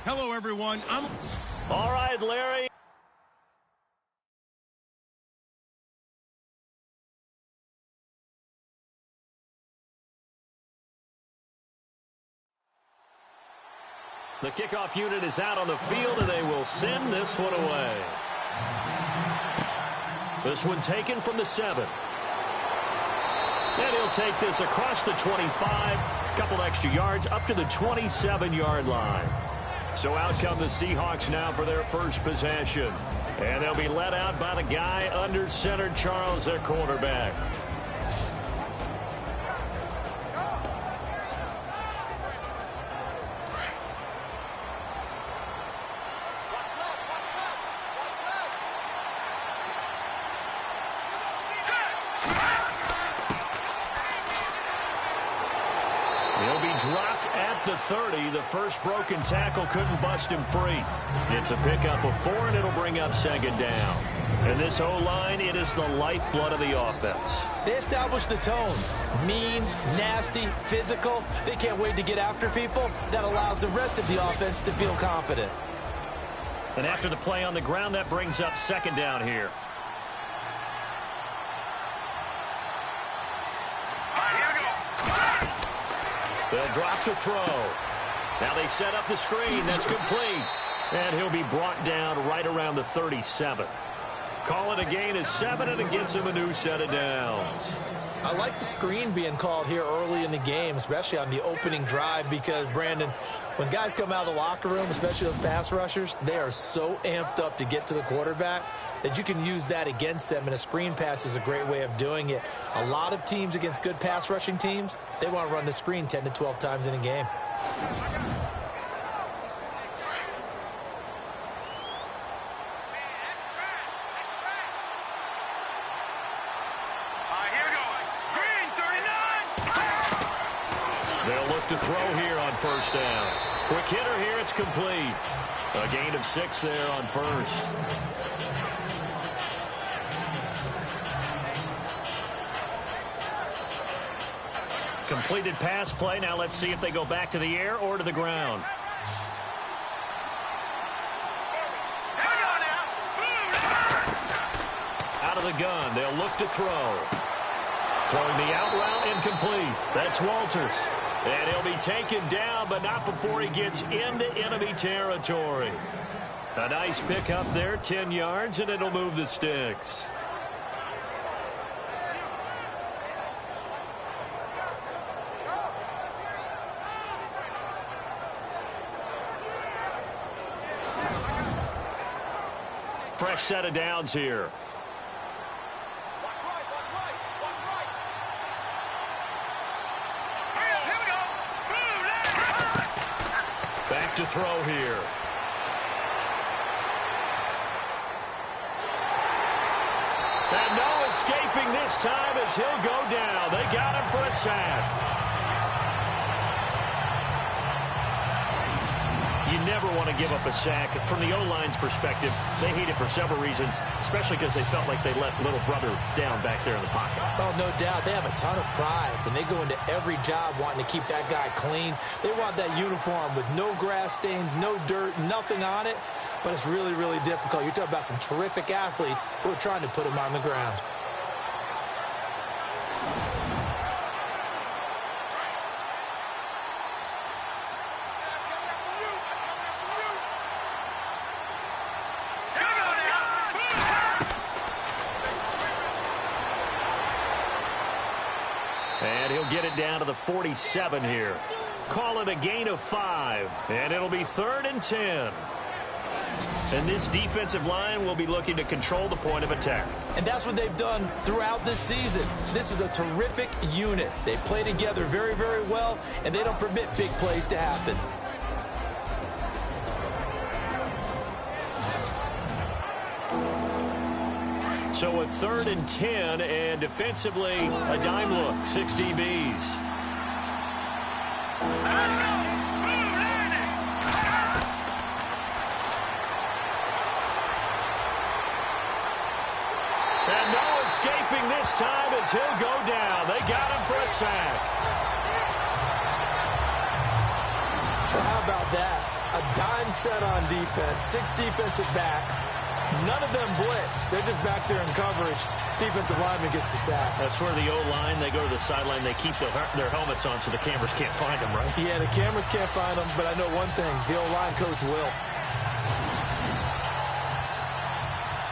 Hello, everyone. All right, Larry. The kickoff unit is out on the field, and they will send this one away. This one taken from the 7. And he'll take this across the 25, a couple extra yards, up to the 27-yard line. So out come the Seahawks now for their first possession. And they'll be led out by the guy under center, Charles, their quarterback. Dropped at the 30. The first broken tackle couldn't bust him free. It's a pickup of 4, and it'll bring up second down. And this O-line, it is the lifeblood of the offense. They established the tone. Mean, nasty, physical. They can't wait to get after people. That allows the rest of the offense to feel confident. And after the play on the ground, that brings up second down here. They'll drop to throw. Now they set up the screen. That's complete. And he'll be brought down right around the 37. Call it a gain of 7, and it gets him a new set of downs. I like the screen being called here early in the game, especially on the opening drive, because, Brandon, when guys come out of the locker room, especially those pass rushers, they are so amped up to get to the quarterback that you can use that against them, and a screen pass is a great way of doing it. A lot of teams against good pass rushing teams, they want to run the screen 10 to 12 times in a game. They'll look to throw here on first down. Quick hitter here, it's complete. A gain of 6 there on first. Completed pass play. Now let's see if they go back to the air or to the ground. Out of the gun. They'll look to throw. Throwing the out route, incomplete. That's Walters. And he'll be taken down, but not before he gets into enemy territory. A nice pickup there, 10 yards, and it'll move the sticks. Fresh set of downs here. Back to throw here. And no escaping this time as he'll go down. They got him for a sack. You never want to give up a sack. From the O-line's perspective, they hate it for several reasons, especially because they felt like they let little brother down back there in the pocket. Oh, no doubt. They have a ton of pride, and they go into every job wanting to keep that guy clean. They want that uniform with no grass stains, no dirt, nothing on it, but it's really, really difficult. You're talking about some terrific athletes who are trying to put him on the ground. And he'll get it down to the 47 here. Call it a gain of 5. And it'll be 3rd and 10. And this defensive line will be looking to control the point of attack. And that's what they've done throughout this season. This is a terrific unit. They play together very, very well, and they don't permit big plays to happen. So a 3rd and 10, and defensively, a dime look, 6 DBs. And no escaping this time as he'll go down. They got him for a sack. Well, how about that? A dime set on defense, 6 defensive backs. None of them blitz. They're just back there in coverage. Defensive lineman gets the sack. That's where the O-line, they go to the sideline, they keep their helmets on so the cameras can't find them, right? Yeah, the cameras can't find them, but I know one thing. The O-line coach will.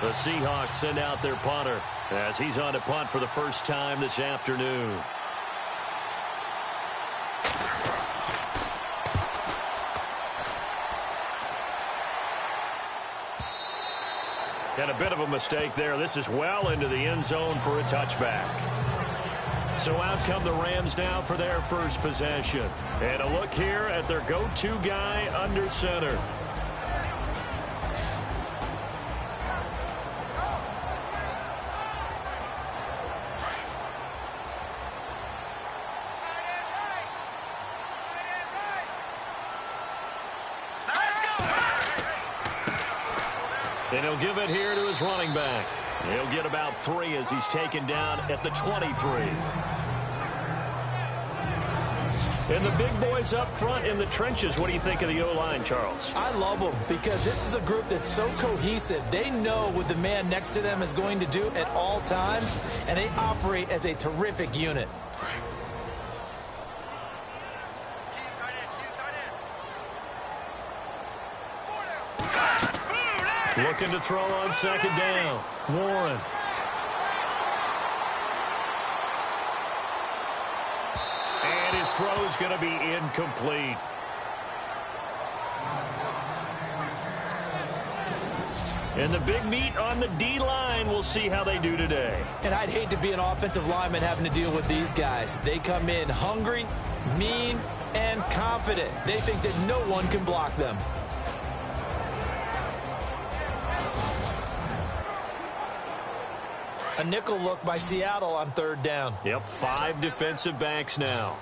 The Seahawks send out their punter as he's on to punt for the first time this afternoon. And a bit of a mistake there. This is well into the end zone for a touchback. So out come the Rams now for their first possession. And a look here at their go-to guy under center. And he'll give it here to his running back. He'll get about 3 as he's taken down at the 23. And the big boys up front in the trenches. What do you think of the O-line, Charles? I love them because this is a group that's so cohesive. They know what the man next to them is going to do at all times, and they operate as a terrific unit. Looking to throw on second down. Warren. And his throw is going to be incomplete. And the big meat on the D-line. We'll see how they do today. And I'd hate to be an offensive lineman having to deal with these guys. They come in hungry, mean, and confident. They think that no one can block them. A nickel look by Seattle on third down. Yep, 5 defensive backs now.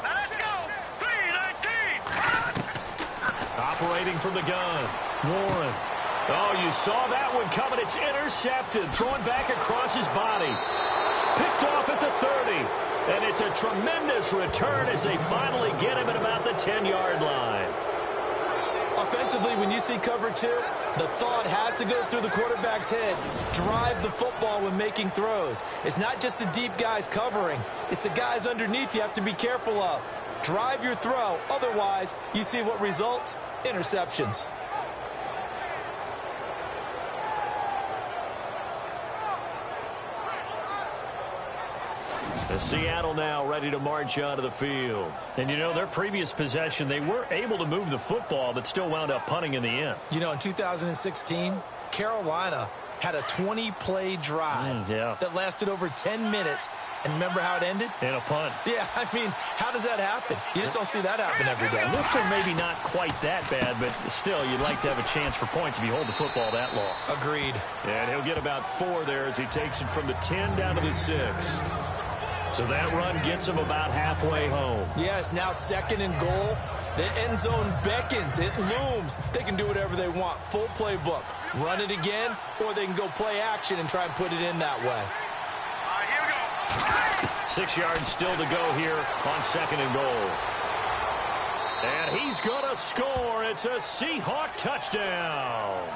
Let's go. 3-19. Operating from the gun. Warren. Oh, you saw that one coming. It's intercepted. Thrown back across his body. Picked off at the 30. And it's a tremendous return as they finally get him at about the 10-yard line. Offensively, when you see cover 2, the thought has to go through the quarterback's head. Drive the football when making throws. It's not just the deep guys covering. It's the guys underneath you have to be careful of. Drive your throw. Otherwise, you see what results? Interceptions. The Seattle now ready to march onto the field. And, you know, their previous possession, they were able to move the football, but still wound up punting in the end. You know, in 2016, Carolina had a 20-play drive that lasted over 10 minutes. And remember how it ended? In a punt. Yeah, I mean, how does that happen? You just don't see that happen every day. This one maybe not quite that bad, but still, you'd like to have a chance for points if you hold the football that long. Agreed. And he'll get about 4 there as he takes it from the 10 down to the 6. So that run gets him about halfway home. Yeah, it's now 2nd and goal. The end zone beckons. It looms. They can do whatever they want. Full playbook. Run it again, or they can go play action and try and put it in that way. Here we go. 6 yards still to go here on 2nd and goal. And he's going to score. It's a Seahawk touchdown.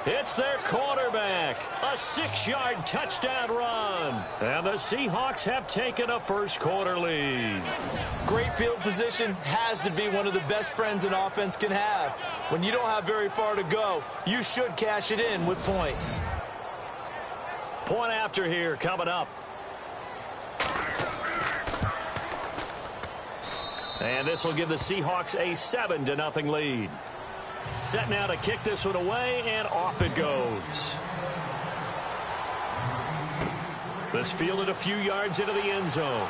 It's their quarterback. A 6-yard touchdown run. And the Seahawks have taken a first-quarter lead. Great field position has to be one of the best friends an offense can have. When you don't have very far to go, you should cash it in with points. Point after here coming up. And this will give the Seahawks a 7-0 lead. Set now to kick this one away, and off it goes. This fielded a few yards into the end zone.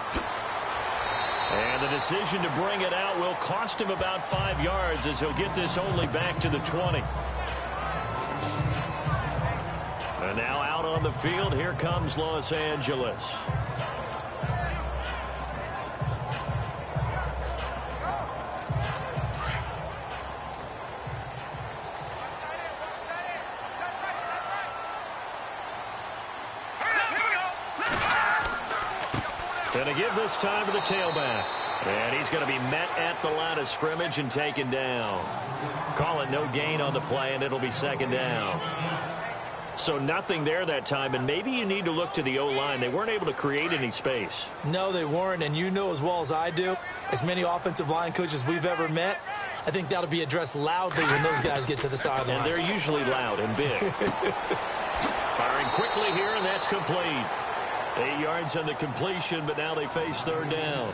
And the decision to bring it out will cost him about 5 yards as he'll get this only back to the 20. And now out on the field, here comes Los Angeles. Going to give this time to the tailback. And he's going to be met at the line of scrimmage and taken down. Call it no gain on the play, and it'll be second down. So nothing there that time, and maybe you need to look to the O-line. They weren't able to create any space. No, they weren't, and you know as well as I do, as many offensive line coaches we've ever met, I think that'll be addressed loudly when those guys get to the sideline. And they're usually loud and big. Firing quickly here, and that's complete. 8 yards on the completion, but now they face third down.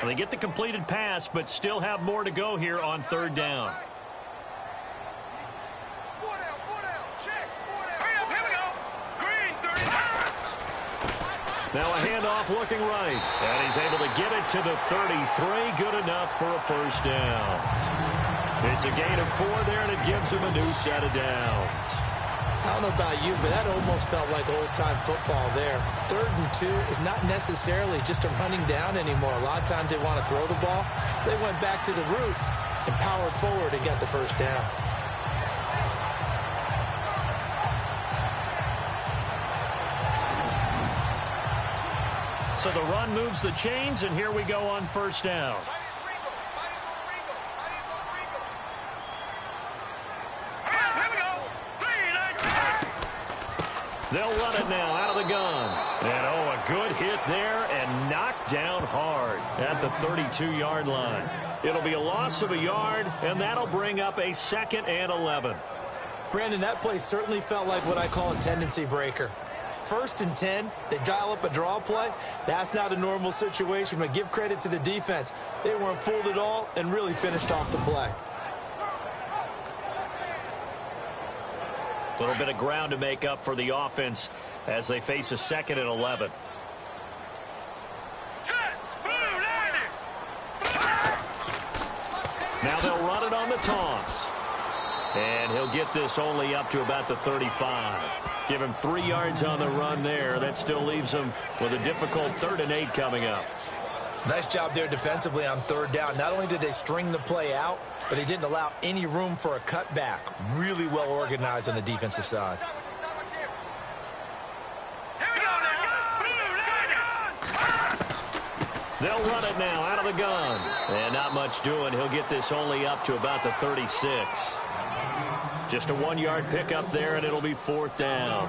Well, they get the completed pass, but still have more to go here on third down. Now a handoff looking right. And he's able to get it to the 33. Good enough for a first down. It's a gain of 4 there, and it gives him a new set of downs. I don't know about you, but that almost felt like old-time football there. 3rd and 2 is not necessarily just a running down anymore. A lot of times they want to throw the ball. They went back to the roots and powered forward and got the first down. So the run moves the chains, and here we go on first down. They'll run it now out of the gun. And, oh, a good hit there and knocked down hard at the 32-yard line. It'll be a loss of a yard, and that'll bring up a 2nd and 11. Brandon, that play certainly felt like what I call a tendency breaker. 1st and 10, they dial up a draw play. That's not a normal situation, but give credit to the defense. They weren't fooled at all and really finished off the play. A little bit of ground to make up for the offense as they face a 2nd and 11. Now they'll run it on the toss. And he'll get this only up to about the 35. Give him 3 yards on the run there. That still leaves him with a difficult 3rd and 8 coming up. Nice job there defensively on 3rd down. Not only did they string the play out, but they didn't allow any room for a cutback. Really well organized on the defensive side. They'll run it now out of the gun. And not much doing. He'll get this only up to about the 36. Just a 1-yard pickup there, and it'll be 4th down.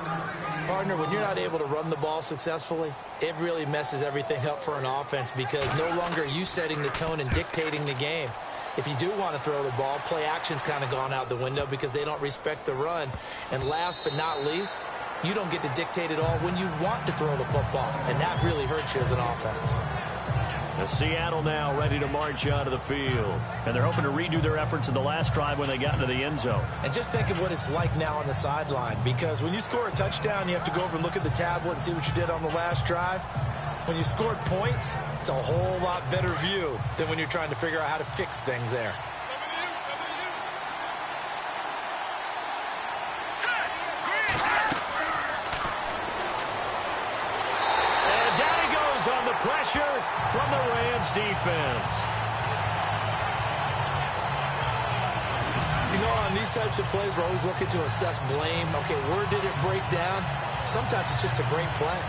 Partner, when you're not able to run the ball successfully, it really messes everything up for an offense because no longer are you setting the tone and dictating the game. If you do want to throw the ball, play action's kind of gone out the window because they don't respect the run. And last but not least, you don't get to dictate it all when you want to throw the football, and that really hurts you as an offense. The Seattle now ready to march onto the field. And they're hoping to redo their efforts in the last drive when they got into the end zone. And just think of what it's like now on the sideline, because when you score a touchdown, you have to go over and look at the tablet and see what you did on the last drive. When you scored points, it's a whole lot better view than when you're trying to figure out how to fix things there. On the pressure from the Rams defense. You know, on these types of plays, we're always looking to assess blame. Okay, where did it break down? Sometimes it's just a great play.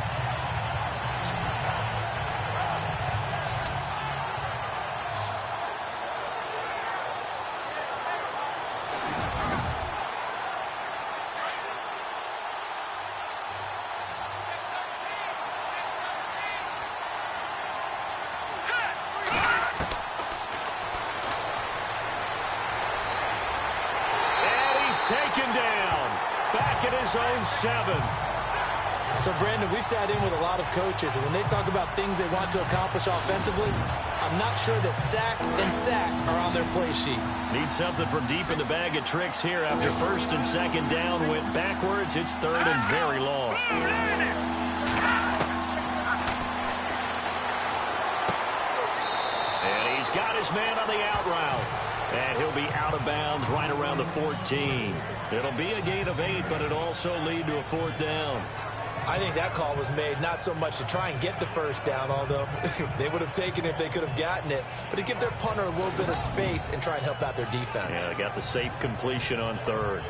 Taken down. Back at his own 7. So, Brandon, we've sat in with a lot of coaches, and when they talk about things they want to accomplish offensively, I'm not sure that sack and sack are on their play sheet. Need something from deep in the bag of tricks here after 1st and 2nd down went backwards. It's 3rd and very long. And he's got his man on the out route. And he'll be out of bounds right around the 14. It'll be a gain of 8, but it'll also lead to a 4th down. I think that call was made not so much to try and get the first down, although they would have taken it if they could have gotten it, but to give their punter a little bit of space and try and help out their defense. Yeah, they got the safe completion on third.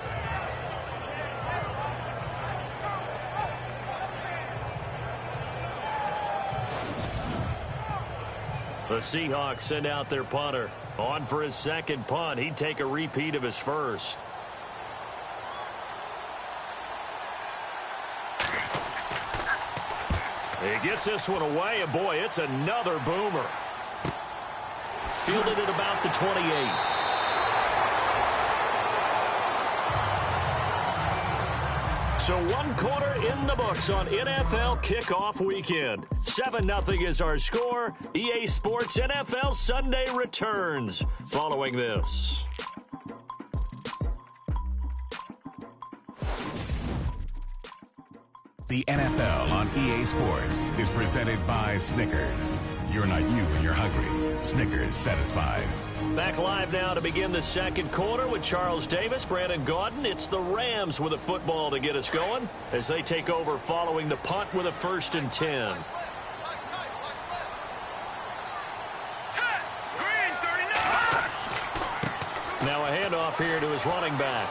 The Seahawks send out their punter. On for his second punt. He'd take a repeat of his first. He gets this one away, and boy, it's another boomer. Fielded at about the 28. So 1 quarter in the books on NFL kickoff weekend. 7-0 is our score. EA Sports NFL Sunday returns following this. The NFL on EA Sports is presented by Snickers. You're not you when you're hungry. Snickers satisfies. Back live now to begin the second quarter with Charles Davis, Brandon Gaudin. It's the Rams with a football to get us going as they take over following the punt with a 1st and 10. Now a handoff here to his running back.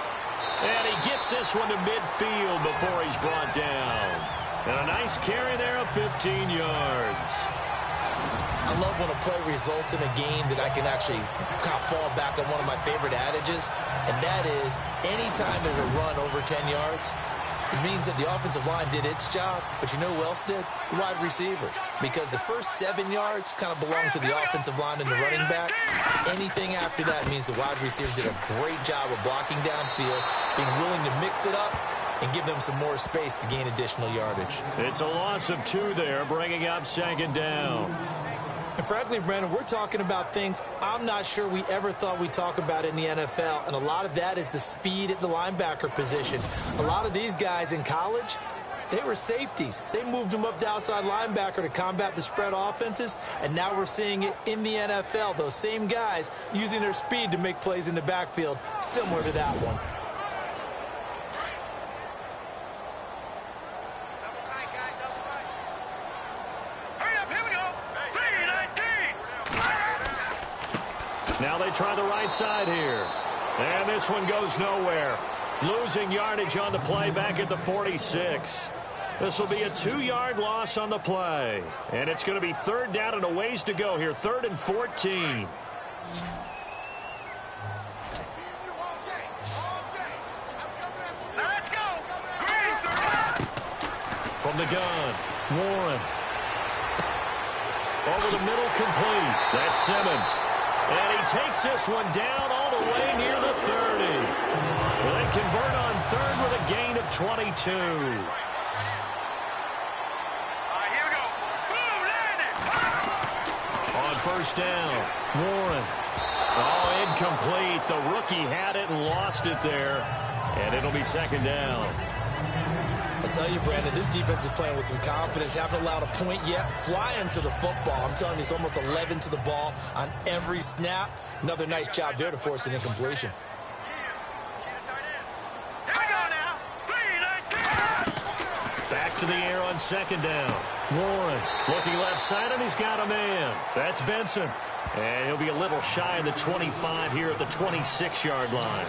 And he gets this one to midfield before he's brought down. And a nice carry there of 15 yards. I love when a play results in a game that I can actually kind of fall back on one of my favorite adages, and that is anytime there's a run over 10 yards, it means that the offensive line did its job, but you know who else did? The wide receivers. Because the first 7 yards kind of belong to the offensive line and the running back. Anything after that means the wide receivers did a great job of blocking downfield, being willing to mix it up, and give them some more space to gain additional yardage. It's a loss of 2 there, bringing up 2nd down. And frankly, Brandon, we're talking about things I'm not sure we ever thought we'd talk about in the NFL, and a lot of that is the speed at the linebacker position. A lot of these guys in college, they were safeties. They moved them up to outside linebacker to combat the spread offenses, and now we're seeing it in the NFL. Those same guys using their speed to make plays in the backfield, similar to that one. Now they try the right side here. And this one goes nowhere. Losing yardage on the play back at the 46. This will be a 2-yard loss on the play. And it's going to be 3rd down and a ways to go here. 3rd and 14. Let's go. From the gun, Warren. Over the middle, complete. That's Simmons. And he takes this one down all the way near the 30. They convert on 3rd with a gain of 22. Here we go. Boom, landed. On 1st down, Warren. Oh, incomplete. The rookie had it and lost it there. And it'll be 2nd down. I tell you, Brandon, this defense is playing with some confidence. Haven't allowed a point yet. Flying to the football. I'm telling you, it's almost 11 to the ball on every snap. Another nice job there to force an incompletion. Here we go now. 3-19. Back to the air on 2nd down. Warren looking left side, and he's got a man. That's Benson. And he'll be a little shy of the 25 here at the 26-yard line.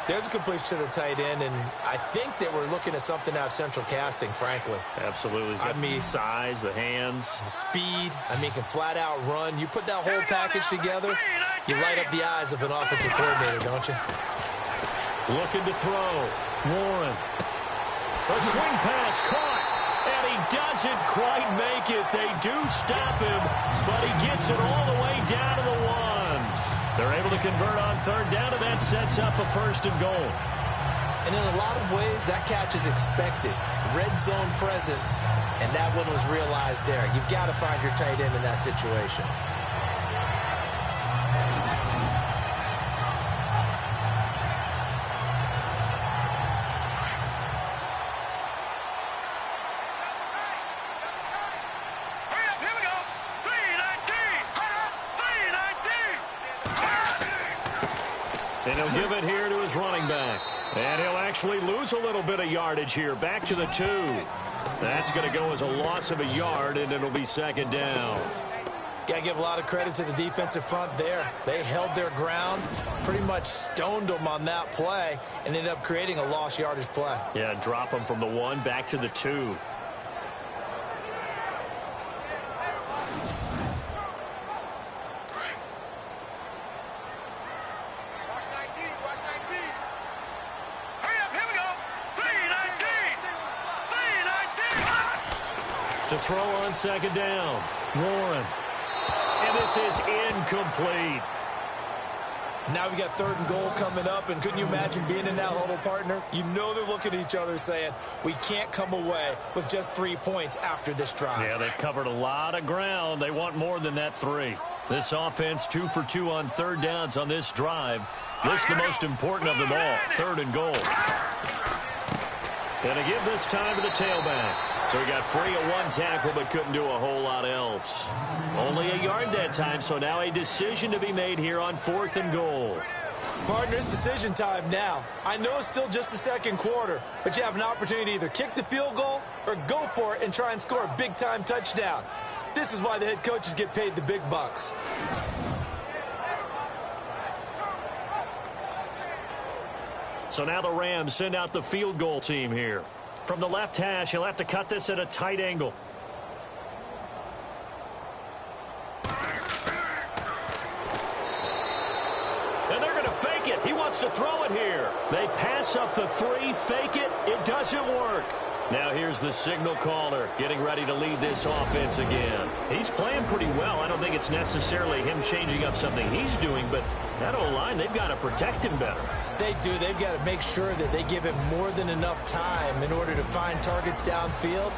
There's a completion to the tight end, and I think that we're looking at something out of central casting, frankly. Absolutely. I mean, size, the hands. The speed, he can flat out run. You put that whole package together, you light up the eyes of an offensive coordinator, don't you? Looking to throw. Warren. A swing pass caught, and he doesn't quite make it. They do stop him, but he gets it all the way down to the 1. They're able to convert on 3rd down, and that sets up a 1st and goal. And in a lot of ways, that catch is expected. Red zone presence, and that one was realized there. You've got to find your tight end in that situation. And he'll give it here to his running back. And he'll actually lose a little bit of yardage here. Back to the 2. That's going to go as a loss of a yard, and it'll be second down. Got to give a lot of credit to the defensive front there. They held their ground, pretty much stoned them on that play, and ended up creating a lost yardage play. Yeah, drop them from the 1 back to the 2. To throw on second down, Warren. And this is incomplete. Now we got 3rd and goal coming up, and couldn't you imagine being in that huddle, partner? You know they're looking at each other saying, we can't come away with just 3 points after this drive. Yeah, they've covered a lot of ground. They want more than that 3. This offense 2 for 2 on 3rd downs on this drive. This is the most important of them all, 3rd and goal. And to give this time to the tailback. So he got free of 1 tackle, but couldn't do a whole lot else. Only a yard that time, so now a decision to be made here on 4th and goal. Partner, it's decision time now. I know it's still just the 2nd quarter, but you have an opportunity to either kick the field goal or go for it and try and score a big-time touchdown. This is why the head coaches get paid the big bucks. So now the Rams send out the field goal team here. From the left hash, he'll have to cut this at a tight angle. And they're going to fake it. He wants to throw it here. They pass up the 3, fake it. It doesn't work. Now here's the signal caller getting ready to lead this offense again. He's playing pretty well. I don't think it's necessarily him changing up something he's doing, but that O-line, they've got to protect him better. They do. They've got to make sure that they give him more than enough time in order to find targets downfield.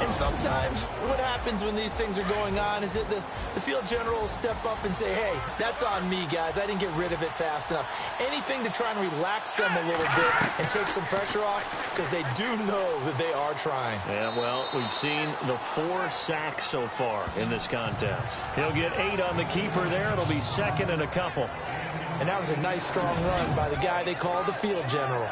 And sometimes what happens when these things are going on is that the field general will step up and say, hey, that's on me, guys. I didn't get rid of it fast enough. Anything to try and relax them a little bit and take some pressure off, because they do know that they are trying. Yeah, well, we've seen the 4 sacks so far in this contest. He'll get 8 on the keeper there. It'll be 2nd and a couple. And that was a nice, strong run by the guy they call the field general.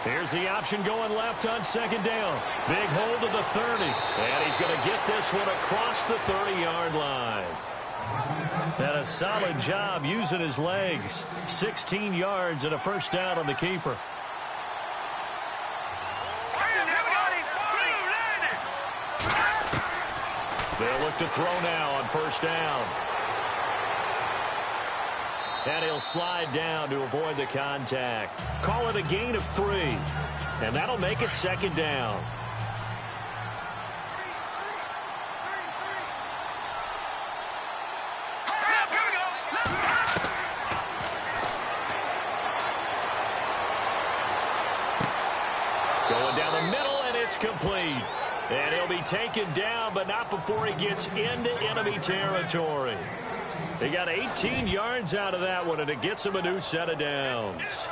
Here's the option going left on 2nd down. Big hold of the 30. And he's going to get this one across the 30-yard line. And a solid job using his legs. 16 yards and a 1st down on the keeper. They'll look to throw now on 1st down. And he'll slide down to avoid the contact. Call it a gain of 3. And that'll make it 2nd down. Going down the middle, and it's complete. And he'll be taken down, but not before he gets into enemy territory. They got 18 yards out of that one, and it gets him a new set of downs.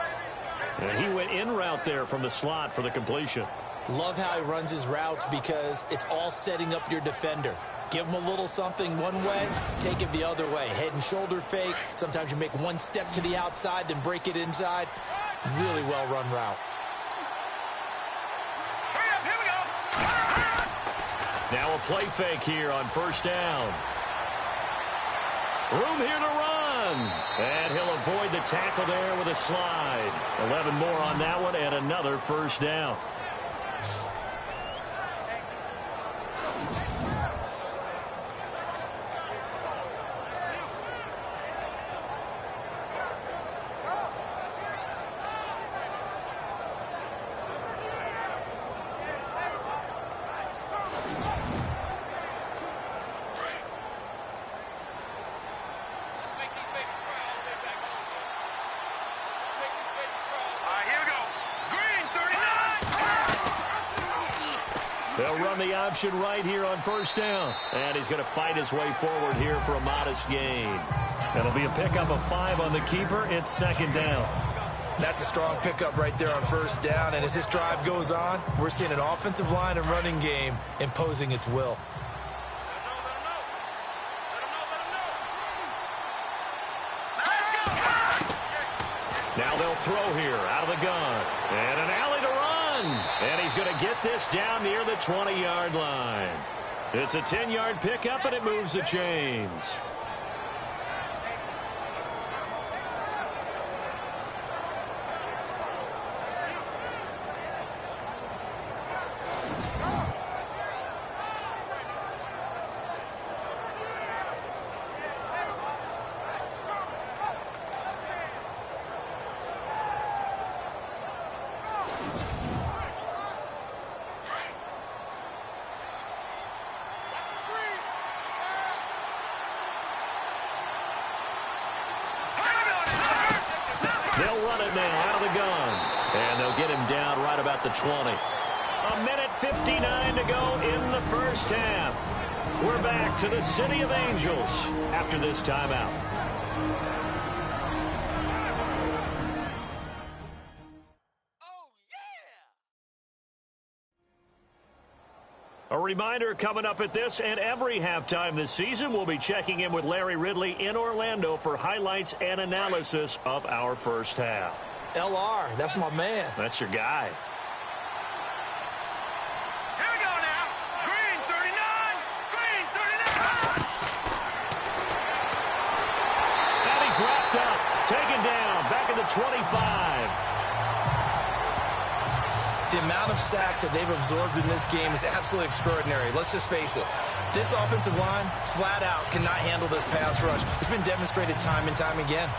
And he went in route there from the slot for the completion. Love how he runs his routes, because it's all setting up your defender. Give him a little something one way, take it the other way. Head and shoulder fake. Sometimes you make one step to the outside, then break it inside. Really well-run route. Now a play fake here on 1st down. Room here to run. And he'll avoid the tackle there with a slide. 11 more on that one, and another 1st down. They'll run the option right here on 1st down. And he's going to fight his way forward here for a modest gain. That'll be a pickup of 5 on the keeper. It's 2nd down. That's a strong pickup right there on first down. And as this drive goes on, we're seeing an offensive line and running game imposing its will. Now they'll throw here out of the gun. And an alley to run. And he's going to get this down near the 20-yard line. It's a 10-yard pickup, and it moves the chains. They'll run it now out of the gun. And they'll get him down right about the 20. A minute 59 to go in the first half. We're back to the City of Angels after this timeout. A reminder coming up at this and every halftime this season, we'll be checking in with Larry Ridley in Orlando for highlights and analysis of our first half. LR, that's my man. That's your guy. Here we go now. Green 39. Green 39. And he's wrapped up. Taken down. Back at the 25. The amount of sacks that they've absorbed in this game is absolutely extraordinary. Let's just face it. This offensive line, flat out, cannot handle this pass rush. It's been demonstrated time and time again.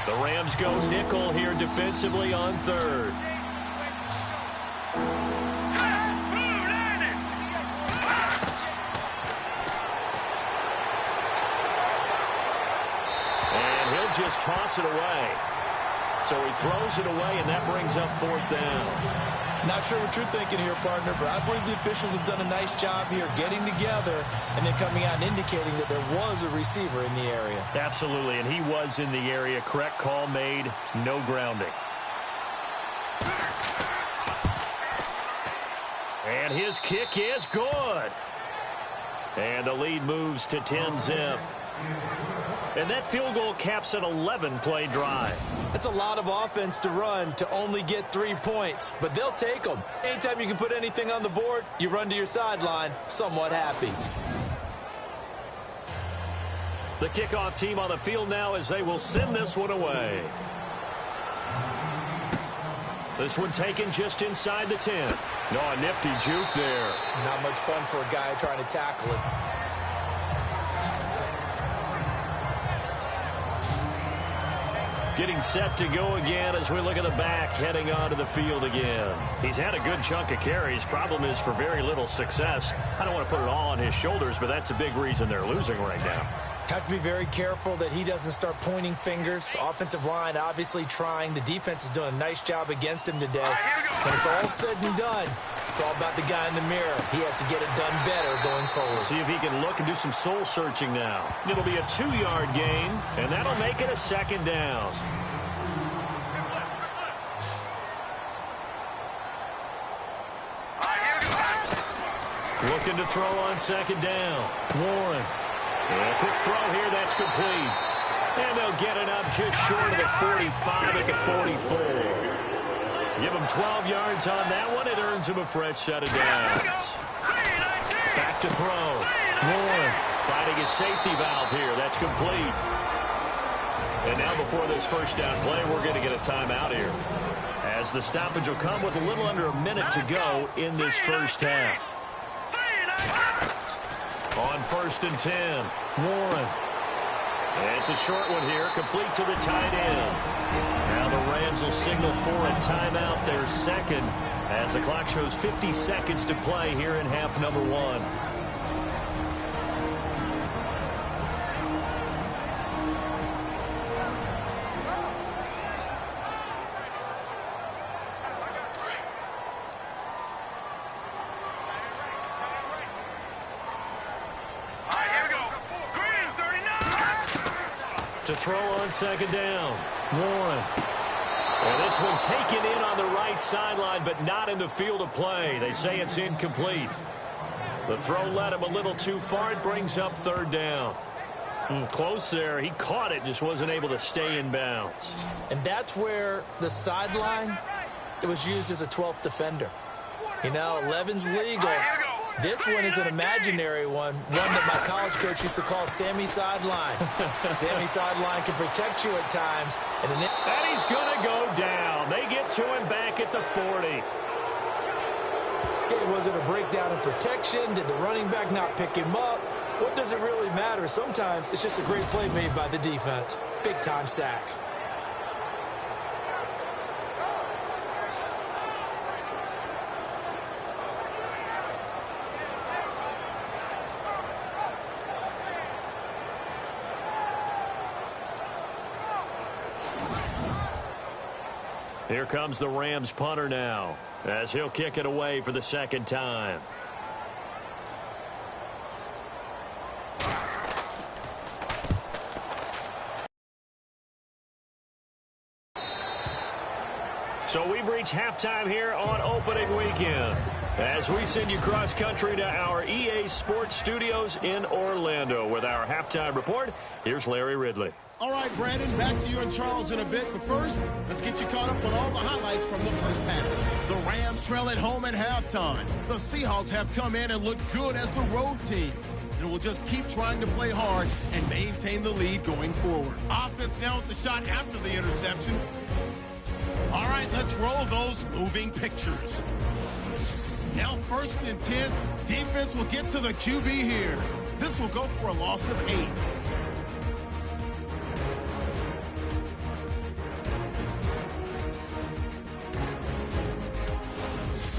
The Rams go nickel here defensively on third. Just toss it away. So he throws it away, and that brings up fourth down. Not sure what you're thinking here, partner, but I believe the officials have done a nice job here getting together and then coming out and indicating that there was a receiver in the area. Absolutely, and he was in the area. Correct call made. No grounding. And his kick is good. And the lead moves to 10-zip. And that field goal caps an 11-play drive. That's a lot of offense to run to only get 3 points, but they'll take them. Anytime you can put anything on the board, you run to your sideline somewhat happy. The kickoff team on the field now as they will send this one away. This one taken just inside the 10. Oh, a nifty juke there. Not much fun for a guy trying to tackle it. Getting set to go again as we look at the back heading onto the field again. He's had a good chunk of carries. Problem is for very little success. I don't want to put it all on his shoulders, but that's a big reason they're losing right now. Have to be very careful that he doesn't start pointing fingers. Offensive line obviously trying. The defense is doing a nice job against him today. When it's all said and done, it's all about the guy in the mirror. He has to get it done better going forward. See if he can look and do some soul searching now. It'll be a 2-yard gain, and that'll make it a second down. Looking to throw on second down. Warren. And a quick throw here, that's complete. And they'll get it up just short of the 45 at the 44. Give him 12 yards on that one. It earns him a fresh set of downs. Back to throw. Warren finding his safety valve here. That's complete. And now before this first down play, we're going to get a timeout here, as the stoppage will come with a little under a minute to go in this first half. On 1st and 10, Warren. And it's a short one here, complete to the tight end. Now the Rams will signal for a timeout, their second, as the clock shows 50 seconds to play here in half number 1. To throw on second down. Warren. And this one taken in on the right sideline, but not in the field of play. They say it's incomplete. The throw led him a little too far. It brings up third down. Close there. He caught it, just wasn't able to stay in bounds. And that's where the sideline, it was used as a 12th defender. You know, 11's legal. This one is an imaginary one that my college coach used to call Sammy Sideline. Sammy Sideline can protect you at times. And he's going to go down. They get to him back at the 40. Okay, was it a breakdown in protection? Did the running back not pick him up? What does it really matter? Sometimes it's just a great play made by the defense. Big-time sack. Here comes the Rams punter now, as he'll kick it away for the second time. So we've reached halftime here on opening weekend, as we send you cross-country to our EA Sports Studios in Orlando with our halftime report. Here's Larry Ridley. All right, Brandon, back to you and Charles in a bit. But first, let's get you caught up on all the highlights from the first half. The Rams trail at home at halftime. The Seahawks have come in and looked good as the road team. And will just keep trying to play hard and maintain the lead going forward. Offense now with the shot after the interception. All right, let's roll those moving pictures. Now 1st and 10. Defense will get to the QB here. This will go for a loss of 8.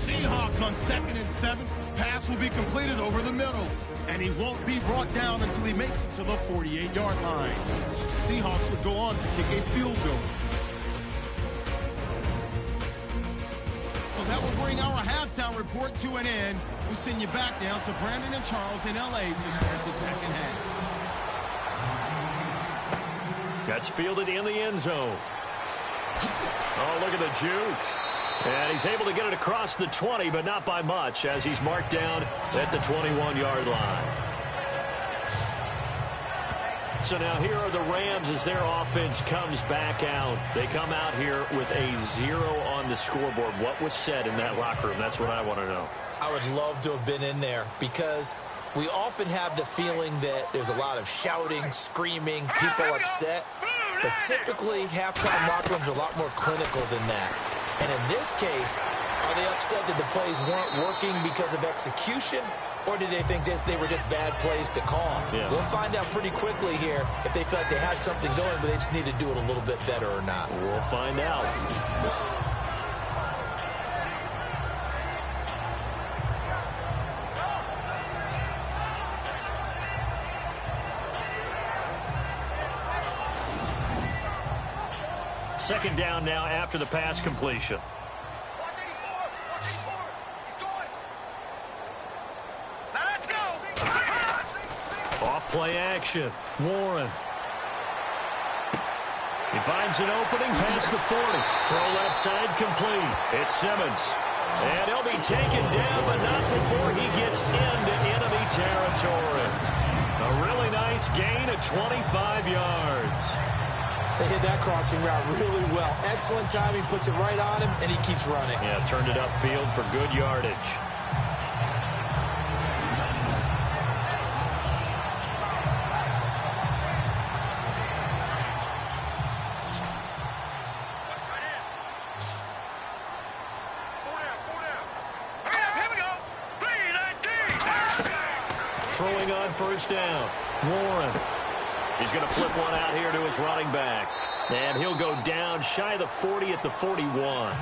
Seahawks on 2nd and 7. Pass will be completed over the middle. And he won't be brought down until he makes it to the 48-yard line. Seahawks would go on to kick a field goal. So that will bring our halftime report to an end. We send you back down to Brandon and Charles in L.A. to start the second half. That's fielded in the end zone. Oh, look at the juke. And he's able to get it across the 20, but not by much, as he's marked down at the 21-yard line. So now here are the Rams as their offense comes back out. They come out here with a 0 on the scoreboard. What was said in that locker room? That's what I want to know. I would love to have been in there, because we often have the feeling that there's a lot of shouting, screaming, people upset. But typically, halftime locker rooms are a lot more clinical than that. And in this case, are they upset that the plays weren't working because of execution, or did they think they were just bad plays to call? Yeah. We'll find out pretty quickly here if they felt they had something going, but they just need to do it a little bit better or not. We'll find out. Second down now after the pass completion. Now let's go. Off play action. Warren. He finds an opening past the 40. Throw left side complete. It's Simmons. And he'll be taken down, but not before he gets into enemy territory. A really nice gain of 25 yards. They hit that crossing route really well. Excellent timing, puts it right on him, and he keeps running. Yeah, turned it upfield for good yardage. Here we go. 3-19. Throwing on first down. Warren. He's going to flip one out here to his running back. And he'll go down shy of the 40 at the 41.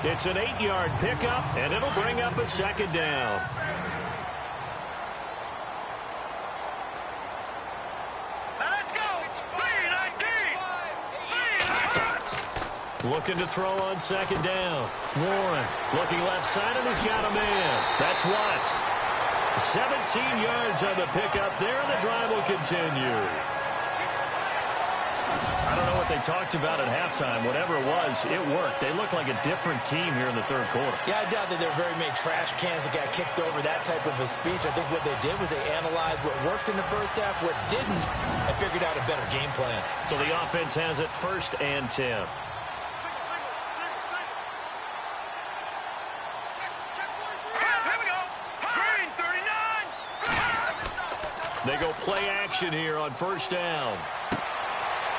It's an 8-yard pickup, and it'll bring up a second down. Now let's go. 3-19. Looking to throw on second down. Warren looking left side, and he's got a man. That's Watts. 17 yards on the pickup there, and the drive will continue. I don't know what they talked about at halftime. Whatever it was, it worked. They look like a different team here in the third quarter. Yeah, I doubt that there were very many trash cans that got kicked over, that type of a speech. I think what they did was they analyzed what worked in the first half, what didn't, and figured out a better game plan. So the offense has it 1st and 10. They go play action here on 1st down.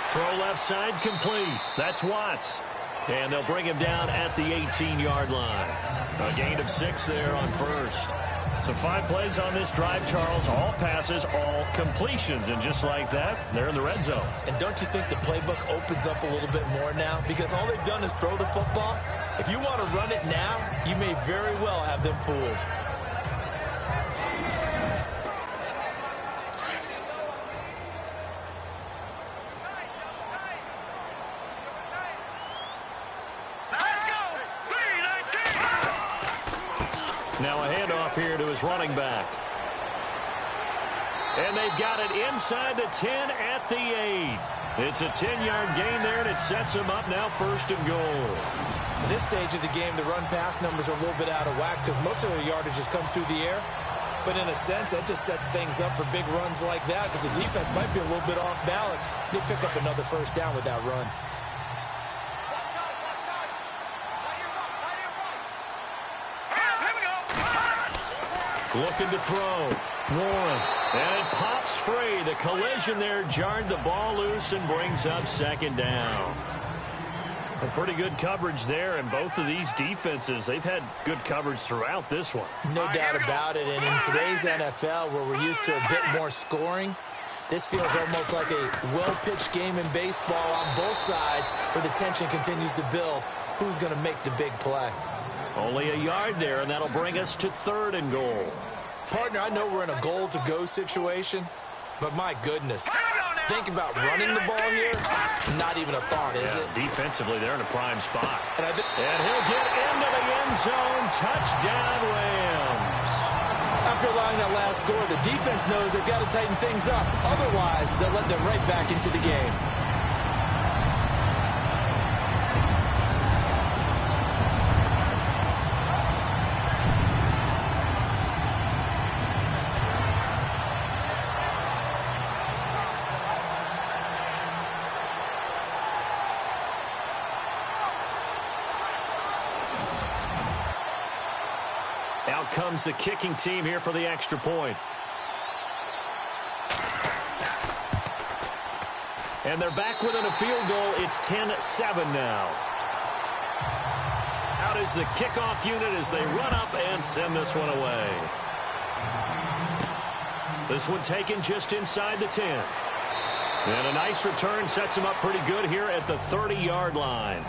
Throw left side complete. That's Watts. And they'll bring him down at the 18-yard line. A gain of 6 there on 1st. So 5 plays on this drive, Charles. All passes, all completions. And just like that, they're in the red zone. And don't you think the playbook opens up a little bit more now? Because all they've done is throw the football. If you want to run it now, you may very well have them fooled. Now a handoff here to his running back. And they've got it inside the 10 at the 8. It's a 10-yard gain there, and it sets them up now 1st and goal. At this stage of the game, the run-pass numbers are a little bit out of whack because most of their yardage has come through the air. But in a sense, that just sets things up for big runs like that because the defense might be a little bit off balance. They pick up another 1st down with that run. Looking to throw. Warren. And it pops free. The collision there jarred the ball loose and brings up 2nd down. A pretty good coverage there, and both of these defenses, they've had good coverage throughout this one. No doubt about it. And in today's NFL, where we're used to a bit more scoring, this feels almost like a well-pitched game in baseball on both sides where the tension continues to build. Who's going to make the big play? Only a yard there, and that'll bring us to 3rd and goal. Partner, I know we're in a goal-to-go situation, but my goodness, think about running the ball here. Not even a thought, is it? Defensively, they're in a prime spot. And he'll get into the end zone. Touchdown, Rams. After allowing that last score, the defense knows they've got to tighten things up. Otherwise, they'll let them right back into the game. Out comes the kicking team here for the extra point. And they're back within a field goal. It's 10-7 now. Out is the kickoff unit as they run up and send this one away. This one taken just inside the 10. And a nice return sets them up pretty good here at the 30-yard line.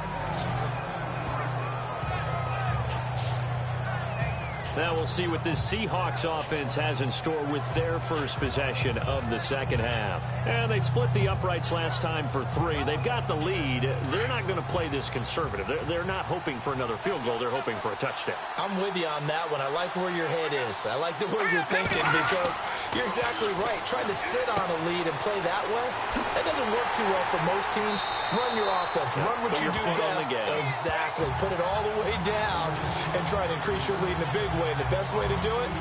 Now we'll see what this Seahawks offense has in store with their first possession of the 2nd half. And they split the uprights last time for 3. They've got the lead. They're not going to play this conservative. They're not hoping for another field goal. They're hoping for a touchdown. I'm with you on that one. I like where your head is. I like the way you're thinking because you're exactly right. Trying to sit on a lead and play that way, that doesn't work too well for most teams. Run your offense. Run what you do best. Exactly. Put it all the way down and try to increase your lead in a big way. And the best way to do it,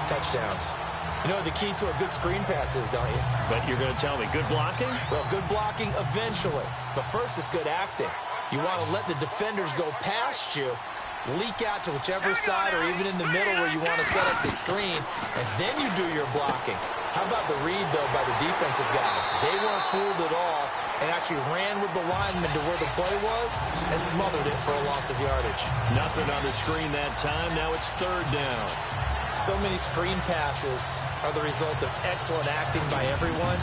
touchdowns. You know the key to a good screen pass is, don't you? But you're going to tell me good blocking? Well, good blocking eventually. But first is good acting. You want to let the defenders go past you, leak out to whichever side or even in the middle where you want to set up the screen, and then you do your blocking. How about the read, though, by the defensive guys? They weren't fooled at all and actually ran with the lineman to where the play was and smothered it for a loss of yardage. Nothing on the screen that time. Now it's 3rd down. So many screen passes are the result of excellent acting by everyone.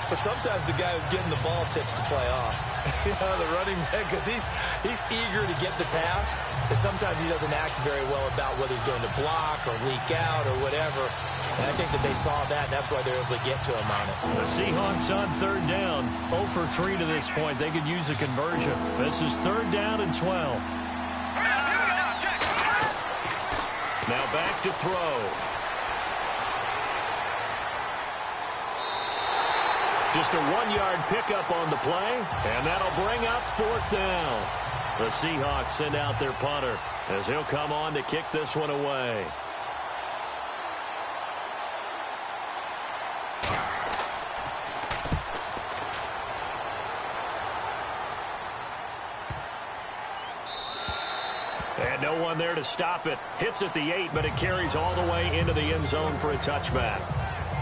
But sometimes the guy who's getting the ball tips the play off. You know, the running back, because he's eager to get the pass. And sometimes he doesn't act very well about whether he's going to block or leak out or whatever. And I think that they saw that, and that's why they're able to get to him on it. The Seahawks on 3rd down. 0 for 3 to this point. They could use a conversion. This is 3rd down and 12. Now back to throw. Just a 1-yard pickup on the play, and that'll bring up 4th down. The Seahawks send out their punter as he'll come on to kick this one away. And no one there to stop it. Hits at the 8, but it carries all the way into the end zone for a touchback.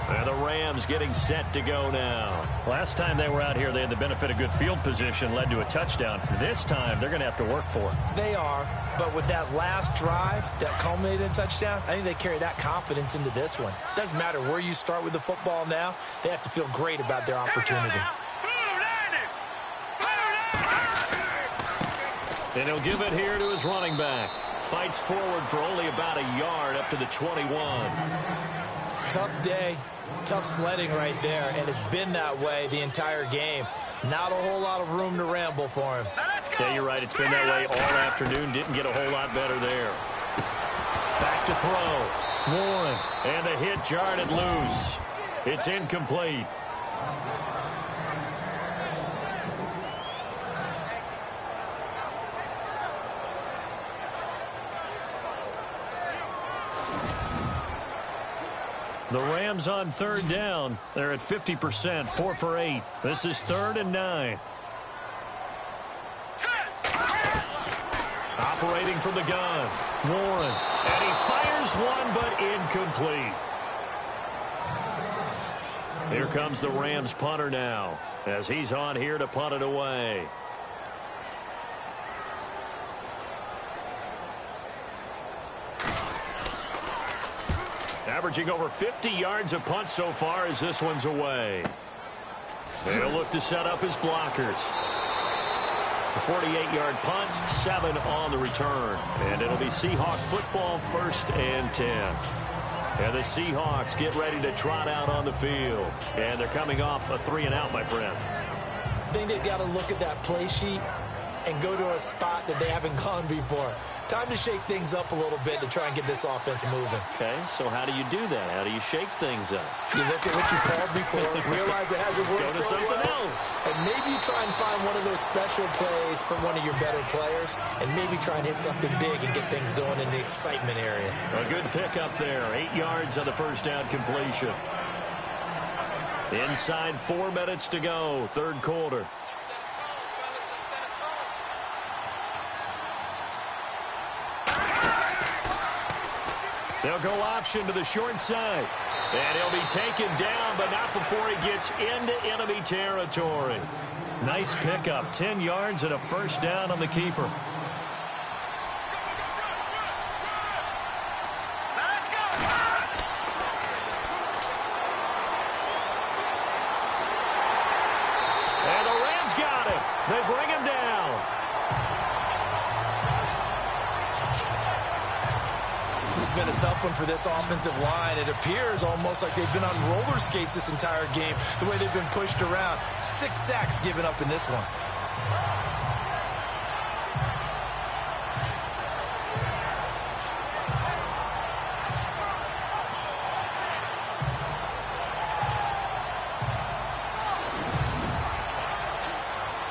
And the Rams getting set to go now. Last time they were out here, they had the benefit of good field position, led to a touchdown. This time, they're going to have to work for it. They are, but with that last drive that culminated in a touchdown, I think they carry that confidence into this one. Doesn't matter where you start with the football now, they have to feel great about their opportunity. And he'll give it here to his running back. Fights forward for only about a yard up to the 21. Tough day, tough sledding right there, and it's been that way the entire game. Not a whole lot of room to ramble for him. Yeah, you're right. It's been that way all afternoon. Didn't get a whole lot better there. Back to throw. Warren. And the hit jarred it loose. It's incomplete. The Rams on 3rd down. They're at 50%, 4 for 8. This is 3rd and 9. Operating from the gun. Warren. And he fires one, but incomplete. Here comes the Rams punter now, as he's on here to punt it away. Averaging over 50 yards a punt so far as this one's away. They'll look to set up his blockers. A 48-yard punt, 7 on the return. And it'll be Seahawk football, 1st and 10. And the Seahawks get ready to trot out on the field. And they're coming off a 3-and-out, my friend. I think they've got to look at that play sheet and go to a spot that they haven't gone before. Time to shake things up a little bit to try and get this offense moving. Okay, so how do you do that? How do you shake things up? You look at what you called before, realize it hasn't worked Go to so something well, else. and maybe try and find one of those special plays from one of your better players, and maybe try and hit something big and get things going in the excitement area. A good pickup there. 8 yards on the 1st down completion. Inside 4 minutes to go, 3rd quarter. They'll go option to the short side. And he'll be taken down, but not before he gets into enemy territory. Nice pickup. 10 yards and a 1st down on the keeper. And the Rams got him. They bring him down. This has been a tough one for this offensive line. It appears almost like they've been on roller skates this entire game, the way they've been pushed around. 6 sacks given up in this one.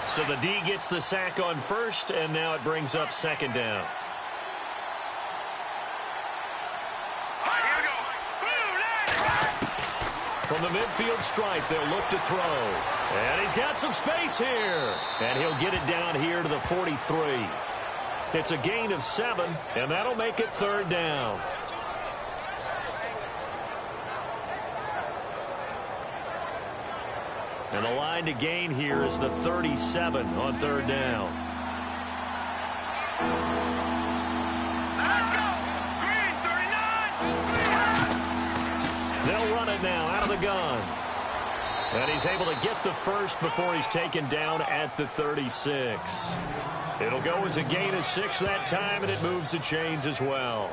So the D gets the sack on 1st, and now it brings up 2nd down. From the midfield stripe, they'll look to throw. And he's got some space here. And he'll get it down here to the 43. It's a gain of 7, and that'll make it 3rd down. And the line to gain here is the 37 on 3rd down. They'll run it now out of the gun. And he's able to get the 1st before he's taken down at the 36. It'll go as a gain of 6 that time, and it moves the chains as well.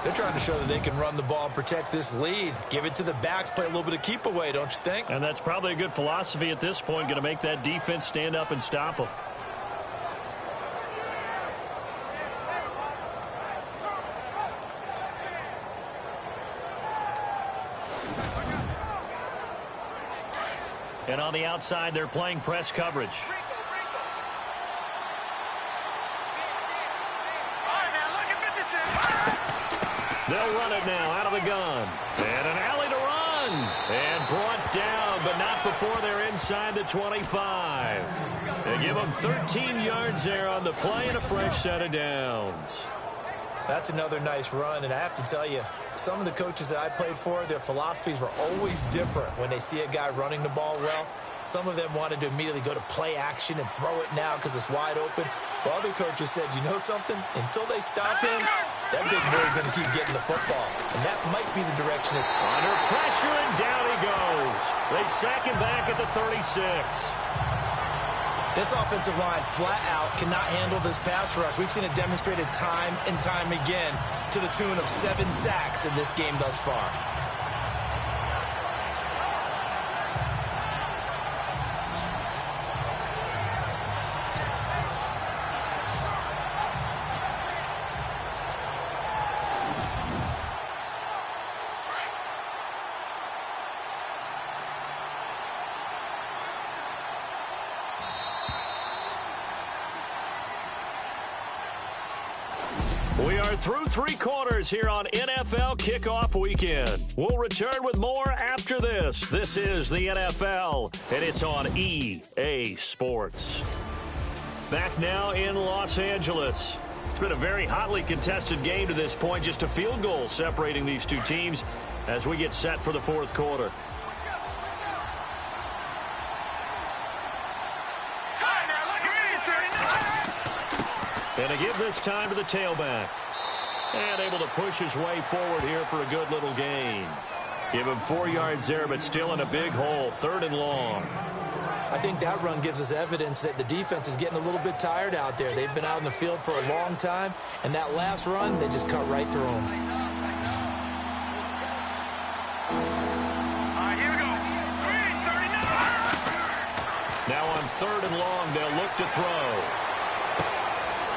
They're trying to show that they can run the ball and protect this lead. Give it to the backs, play a little bit of keep away, don't you think? And that's probably a good philosophy at this point, going to make that defense stand up and stop them. And on the outside, they're playing press coverage. They'll run it now out of the gun. And an alley to run. And brought down, but not before they're inside the 25. They give them 13 yards there on the play and a fresh set of downs. That's another nice run, and I have to tell you, some of the coaches that I played for, their philosophies were always different when they see a guy running the ball well. Some of them wanted to immediately go to play action and throw it now because it's wide open. While other coaches said, you know something? Until they stop him, that big boy's going to keep getting the football. And that might be the direction. Under pressure, and down he goes. They sack him back at the 36. This offensive line flat out cannot handle this pass rush. We've seen it demonstrated time and time again to the tune of 7 sacks in this game thus far. We are through 3 quarters here on NFL Kickoff Weekend. We'll return with more after this. This is the NFL, and it's on EA Sports. Back now in Los Angeles. It's been a very hotly contested game to this point. Just a field goal separating these two teams as we get set for the 4th quarter. And a give this time to the tailback. And able to push his way forward here for a good little gain. Give him 4 yards there, but still in a big hole. 3rd and long. I think that run gives us evidence that the defense is getting a little bit tired out there. They've been out in the field for a long time, and that last run, they just cut right through them. Here we go. 39. Now on 3rd and long, they'll look to throw.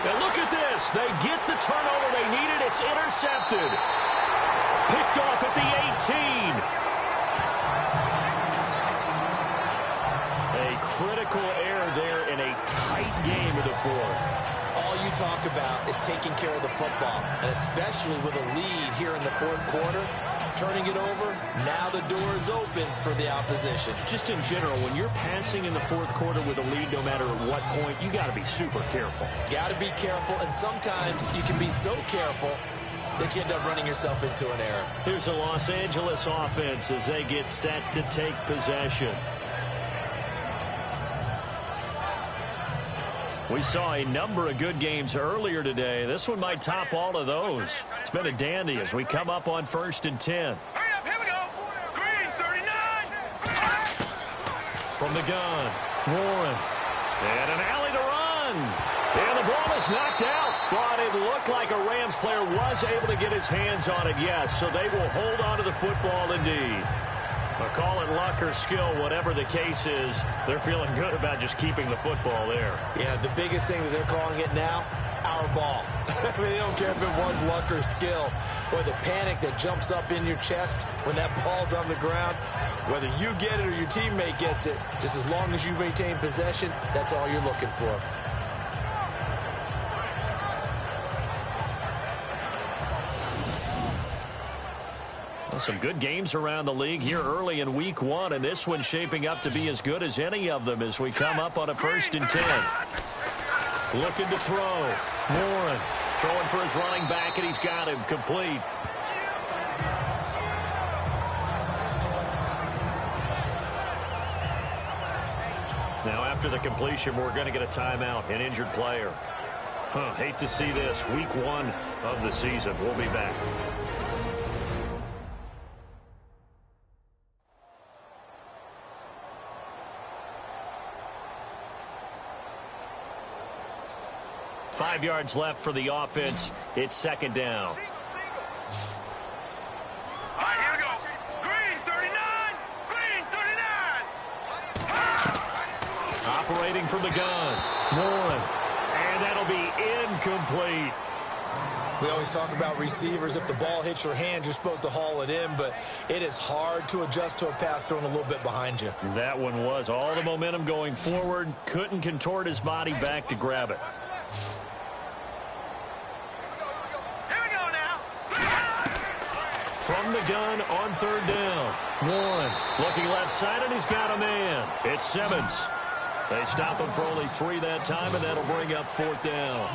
Now look at this. They get the turnover they needed. It's intercepted. Picked off at the 18. A critical error there in a tight game of the 4th. All you talk about is taking care of the football, and especially with a lead here in the 4th quarter, turning it over, now the door is open for the opposition. Just in general, when you're passing in the 4th quarter with a lead, no matter at what point, you got to be super careful. Got to be careful, and sometimes you can be so careful that you end up running yourself into an error. Here's the Los Angeles offense as they get set to take possession. We saw a number of good games earlier today. This one might top all of those. It's been a dandy as we come up on 1st and 10. Hurry up, here we go. Green, 39. From the gun, Warren. And an alley to run. And the ball is knocked out. But it looked like a Rams player was able to get his hands on it, yes. So they will hold on to the football indeed. Call it luck or skill, whatever the case is, they're feeling good about just keeping the football there. Yeah, the biggest thing that they're calling it now, our ball. I mean, they don't care if it was luck or skill. Boy, the panic that jumps up in your chest when that ball's on the ground, whether you get it or your teammate gets it, just as long as you maintain possession, that's all you're looking for. Some good games around the league here early in week 1, and this one's shaping up to be as good as any of them as we come up on a 1st and 10. Looking to throw. Warren throwing for his running back, and he's got him complete. Now after the completion, we're going to get a timeout, an injured player. Hate to see this. Week 1 of the season. We'll be back. Five yards left for the offense. It's 2nd down. Here we go. Green, 39. Green, 39. Operating from the gun. Warren. And that'll be incomplete. We always talk about receivers. If the ball hits your hand, you're supposed to haul it in, but it is hard to adjust to a pass thrown a little bit behind you. That one was all the momentum going forward. Couldn't contort his body back to grab it. Here we go now. From the gun on third down. Warren looking left side, and he's got a man. It's Simmons. They stop him for only 3 that time, and that'll bring up fourth down.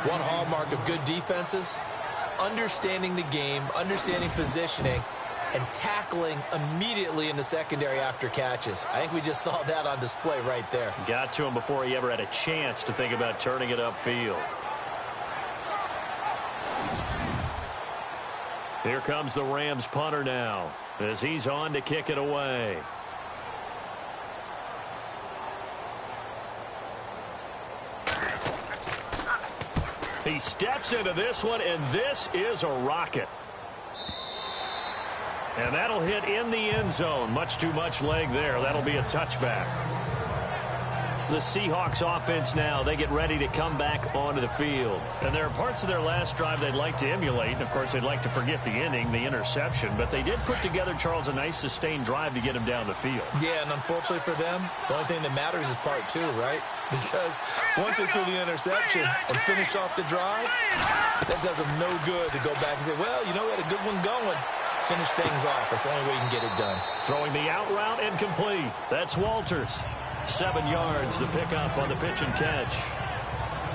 One hallmark of good defenses is understanding the game, understanding positioning, and tackling immediately in the secondary after catches. I think we just saw that on display right there. Got to him before he ever had a chance to think about turning it upfield. Here comes the Rams punter now as he's on to kick it away. He steps into this one, and this is a rocket. And that'll hit in the end zone. Much too much leg there. That'll be a touchback. The Seahawks offense now, they get ready to come back onto the field. And there are parts of their last drive they'd like to emulate. And, of course, they'd like to forget the inning, the interception. But they did put together, Charles, a nice sustained drive to get him down the field. Yeah, and unfortunately for them, the only thing that matters is part 2, right? Because once they threw the interception and finished off the drive, that does them no good to go back and say, well, you know, we had a good one going. Finish things off. That's the only way you can get it done. Throwing the out route and complete. That's Walters. 7 yards, the pickup on the pitch and catch.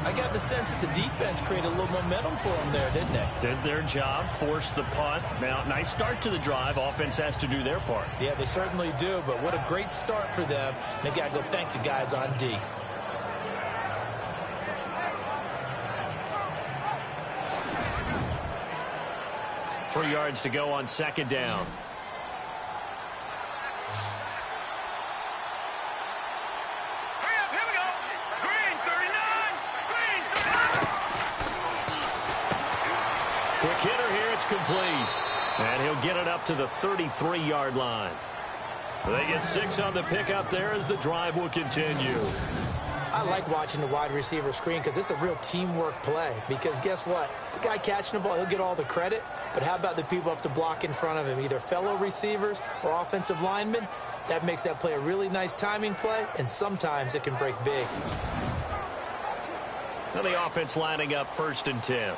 I got the sense that the defense created a little momentum for them there, didn't they? Did their job, forced the punt. Now, nice start to the drive. Offense has to do their part. Yeah, they certainly do, but what a great start for them. They got to go thank the guys on D. Three yards to go on second down. Here we go. Green 39. Green 39. Quick hitter here. It's complete. And he'll get it up to the 33-yard line. They get 6 on the pickup there as the drive will continue. I like watching the wide receiver screen because it's a real teamwork play. Because guess what? The guy catching the ball, he'll get all the credit. But how about the people up to block in front of him, either fellow receivers or offensive linemen? That makes that play a really nice timing play, and sometimes it can break big. Now the offense lining up 1st and 10.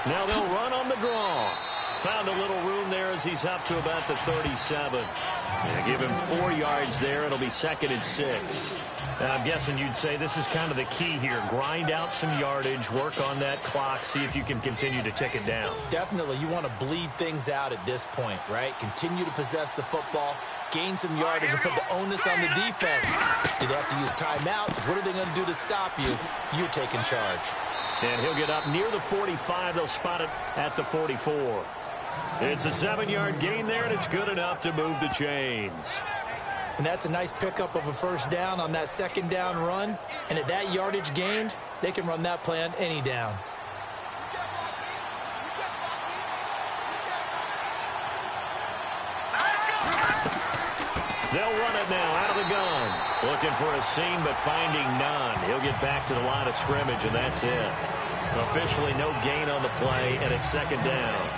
Now they'll run on the draw. Found a little room there as he's up to about the 37. And give him 4 yards there. It'll be 2nd and 6. And I'm guessing you'd say this is kind of the key here. Grind out some yardage, work on that clock, see if you can continue to tick it down. Definitely. You want to bleed things out at this point, right? Continue to possess the football, gain some yardage, and put the onus on the defense. Do they have to use timeouts? What are they going to do to stop you? You're taking charge. And he'll get up near the 45. They'll spot it at the 44. It's a 7-yard gain there, and it's good enough to move the chains. And that's a nice pickup of a first down on that second down run. And at that yardage gained, they can run that play on any down. They'll run it now out of the gun. Looking for a seam, but finding none. He'll get back to the line of scrimmage, and that's it. Officially no gain on the play, and it's 2nd down.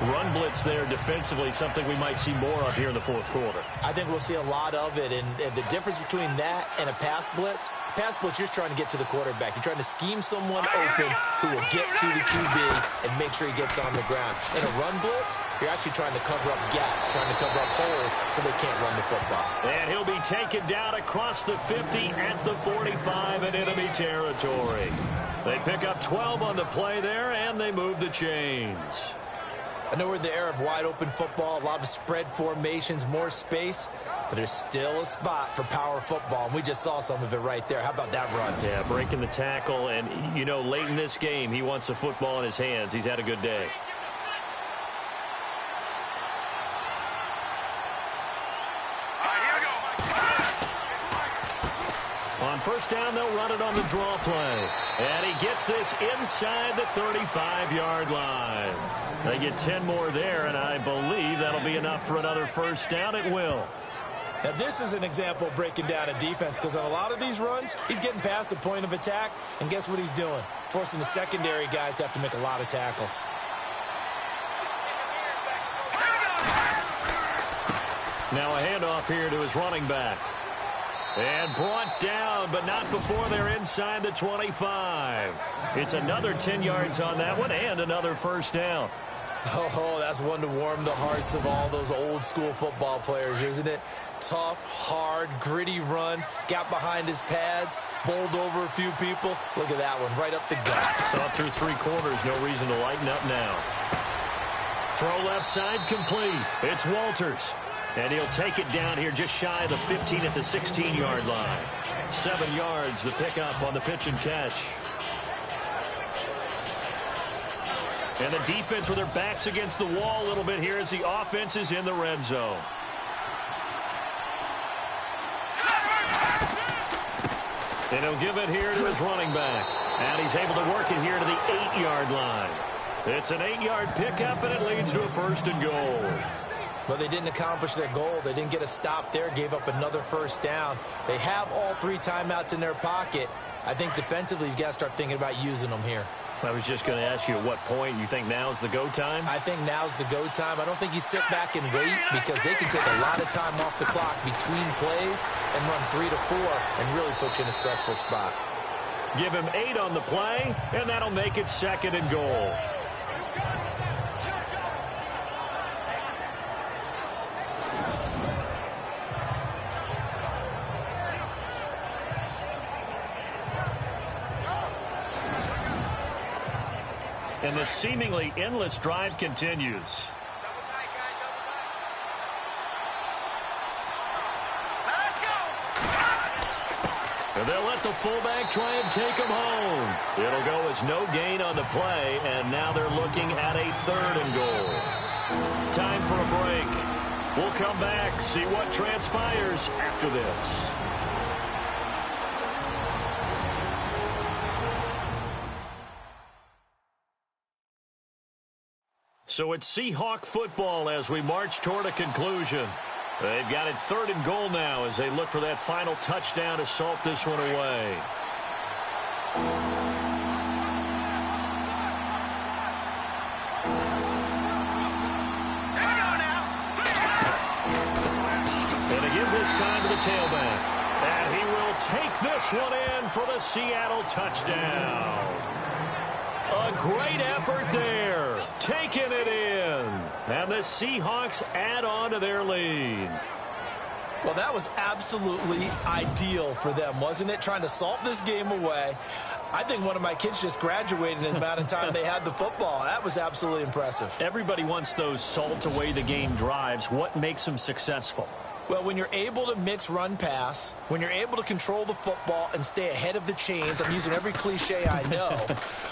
Run blitz there defensively, something we might see more of here in the 4th quarter. I think we'll see a lot of it, and the difference between that and a pass blitz, you're just trying to get to the quarterback. You're trying to scheme someone open who will get to the QB and make sure he gets on the ground. In a run blitz, you're actually trying to cover up gaps, trying to cover up holes so they can't run the football. And he'll be taken down across the 50 at the 45 in enemy territory. They pick up 12 on the play there, and they move the chains. I know we're in the era of wide-open football, a lot of spread formations, more space, but there's still a spot for power football, and we just saw some of it right there. How about that run? Yeah, breaking the tackle, and, you know, late in this game, he wants the football in his hands. He's had a good day. On first down, they'll run it on the draw play. And he gets this inside the 35-yard line. They get 10 more there, and I believe that'll be enough for another first down. It will. Now, this is an example of breaking down a defense, because on a lot of these runs, he's getting past the point of attack, and guess what he's doing? Forcing the secondary guys to have to make a lot of tackles. Now a handoff here to his running back. And brought down, but not before they're inside the 25. It's another 10 yards on that one and another first down. Oh, that's one to warm the hearts of all those old-school football players, isn't it? Tough, hard, gritty run, got behind his pads, bowled over a few people. Look at that one, right up the gut. Saw it through 3 quarters, no reason to lighten up now. Throw left side complete. It's Walters. And he'll take it down here just shy of the 15 at the 16-yard line. 7 yards, the pickup on the pitch and catch. And the defense with their backs against the wall a little bit here as the offense is in the red zone. And he'll give it here to his running back. And he's able to work it here to the 8-yard line. It's an 8-yard pickup, and it leads to a first and goal. Well, they didn't accomplish their goal. They didn't get a stop there, gave up another first down. They have all 3 timeouts in their pocket. I think defensively, you've got to start thinking about using them here. I was just going to ask you at what point you think now's the go time? I think now's the go time. I don't think you sit back and wait, because they can take a lot of time off the clock between plays and run 3 to 4 and really put you in a stressful spot. Give him 8 on the play, and that'll make it second and goal. And the seemingly endless drive continues. And they'll let the fullback try and take him home. It'll go as no gain on the play, and now they're looking at a 3rd and goal. Time for a break. We'll come back, see what transpires after this. So it's Seahawk football as we march toward a conclusion. They've got it 3rd and goal now as they look for that final touchdown to salt this one away. And again this time to the tailback. And he will take this one in for the Seattle touchdown. A great effort there, taking it in, and the Seahawks add on to their lead. Well, that was absolutely ideal for them, wasn't it? Trying to salt this game away. I think one of my kids just graduated in the amount of time they had the football. That was absolutely impressive. Everybody wants those salt away the game drives. What makes them successful? Well, when you're able to mix run-pass, when you're able to control the football and stay ahead of the chains, I'm using every cliche I know,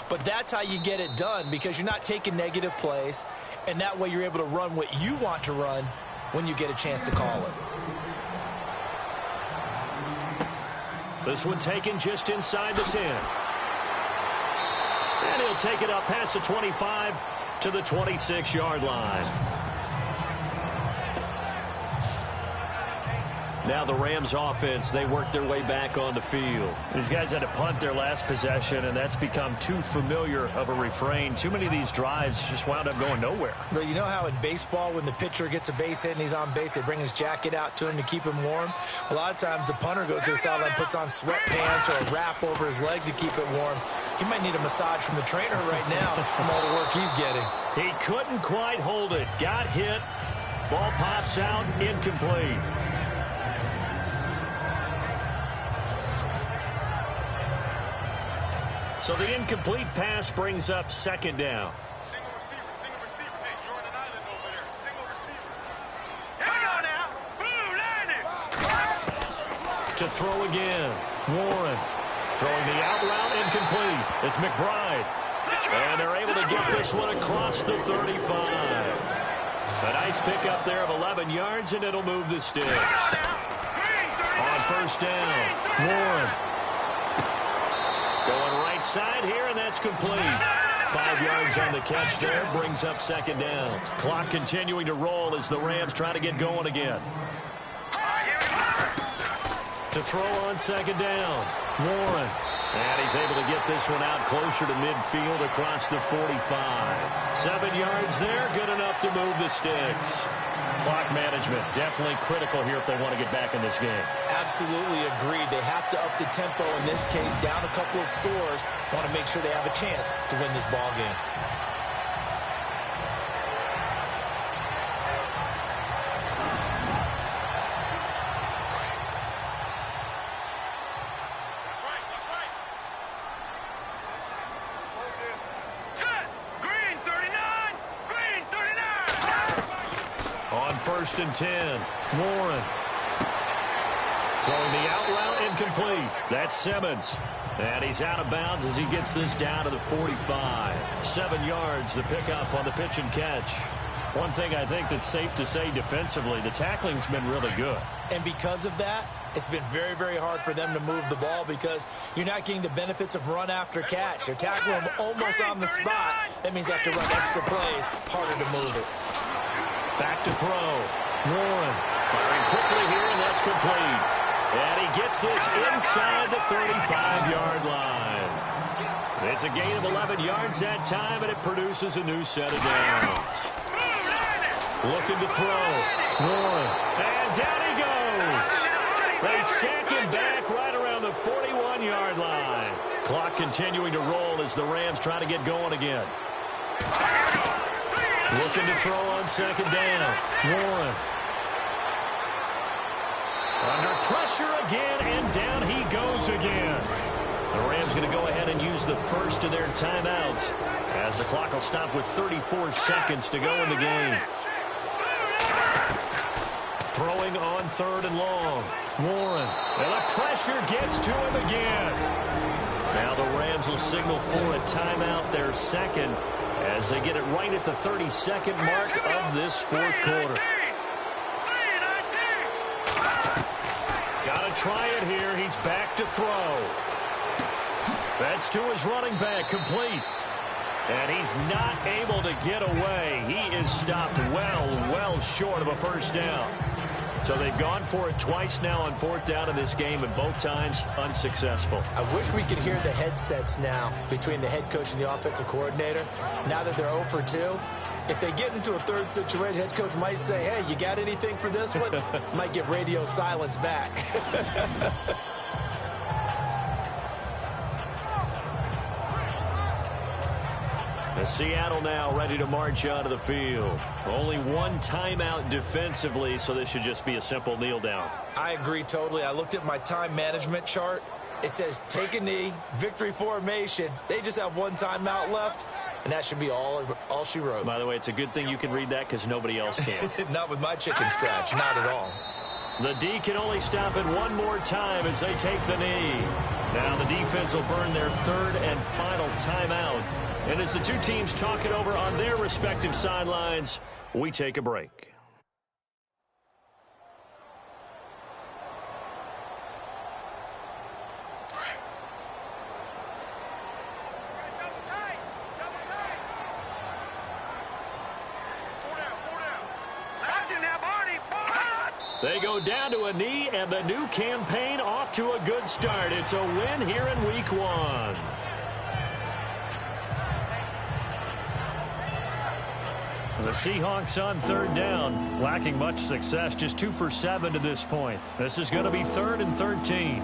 but that's how you get it done, because you're not taking negative plays, and that way you're able to run what you want to run when you get a chance to call it. This one taken just inside the 10. And he'll take it up past the 25 to the 26-yard line. Now the Rams offense, they work their way back on the field. These guys had to punt their last possession, and that's become too familiar of a refrain. Too many of these drives just wound up going nowhere. But you know how in baseball, when the pitcher gets a base hit and he's on base, they bring his jacket out to him to keep him warm? A lot of times the punter goes to the sideline, puts on sweatpants or a wrap over his leg to keep it warm. He might need a massage from the trainer right now from all the work he's getting. He couldn't quite hold it. Got hit. Ball pops out, incomplete. So the incomplete pass brings up 2nd down. Single receiver. Hey, you're on an island over there. Single receiver. Hang on now. Blue landing. To throw again. Warren throwing the out route, incomplete. It's McBride. And they're able to get this one across the 35. A nice pickup there of 11 yards, and it'll move the sticks. On first down. Warren. Going right side here, and that's complete. 5 yards on the catch there, brings up second down. Clock continuing to roll as the Rams try to get going again. To throw on second down, Warren. And he's able to get this one out closer to midfield across the 45. 7 yards there, good enough to move the sticks. Clock management, definitely critical here if they want to get back in this game. Absolutely agreed. They have to up the tempo in this case, down a couple of scores. Want to make sure they have a chance to win this ball game. First and 10. Warren. Throwing the out route, incomplete. That's Simmons. And he's out of bounds as he gets this down to the 45. 7 yards, the pickup on the pitch and catch. One thing I think that's safe to say defensively, the tackling's been really good. And because of that, it's been very, very hard for them to move the ball because you're not getting the benefits of run after catch. They're tackling them almost on the spot. That means they have to run extra plays, harder to move it. Back to throw. Warren firing quickly here, and that's complete. And he gets this inside the 35-yard line. It's a gain of 11 yards that time, and it produces a new set of downs. Looking to throw. Warren. And down he goes. They sack him back right around the 41-yard line. Clock continuing to roll as the Rams try to get going again. Looking to throw on second down. Warren. Under pressure again, and down he goes again. The Rams going to go ahead and use the first of their timeouts as the clock will stop with 34 seconds to go in the game. Throwing on third and long. Warren. And the pressure gets to him again. Now the Rams will signal for a timeout, their second, as they get it right at the 32nd mark of this fourth quarter. Got to try it here. He's back to throw. That's to his running back, complete. And he's not able to get away. He is stopped well short of a first down. So they've gone for it twice now on fourth down in this game, and both times unsuccessful. I wish we could hear the headsets now between the head coach and the offensive coordinator. Now that they're 0 for 2, if they get into a third situation, head coach might say, hey, you got anything for this one? Might get radio silence back. Seattle now ready to march onto the field. Only one timeout defensively, so this should just be a simple kneel down. I agree totally. I looked at my time management chart. It says take a knee, victory formation. They just have one timeout left, and that should be all she wrote. By the way, it's a good thing you can read that because nobody else can. Not with my chicken scratch, not at all. The D can only stop it one more time as they take the knee. Now the defense will burn their third and final timeout. And as the two teams talk it over on their respective sidelines, we take a break. They go down to a knee, and the new campaign off to a good start. It's a win here in Week 1. The Seahawks on third down, lacking much success, just 2 for 7 to this point. This is going to be 3rd and 13.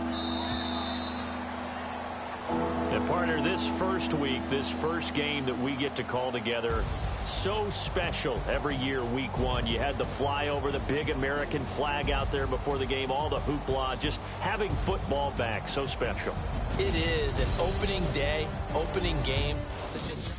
And partner, this first week, this first game that we get to call together, so special every year, Week 1. You had the flyover, the big American flag out there before the game, all the hoopla, just having football back, so special. It is an opening day, opening game. It's just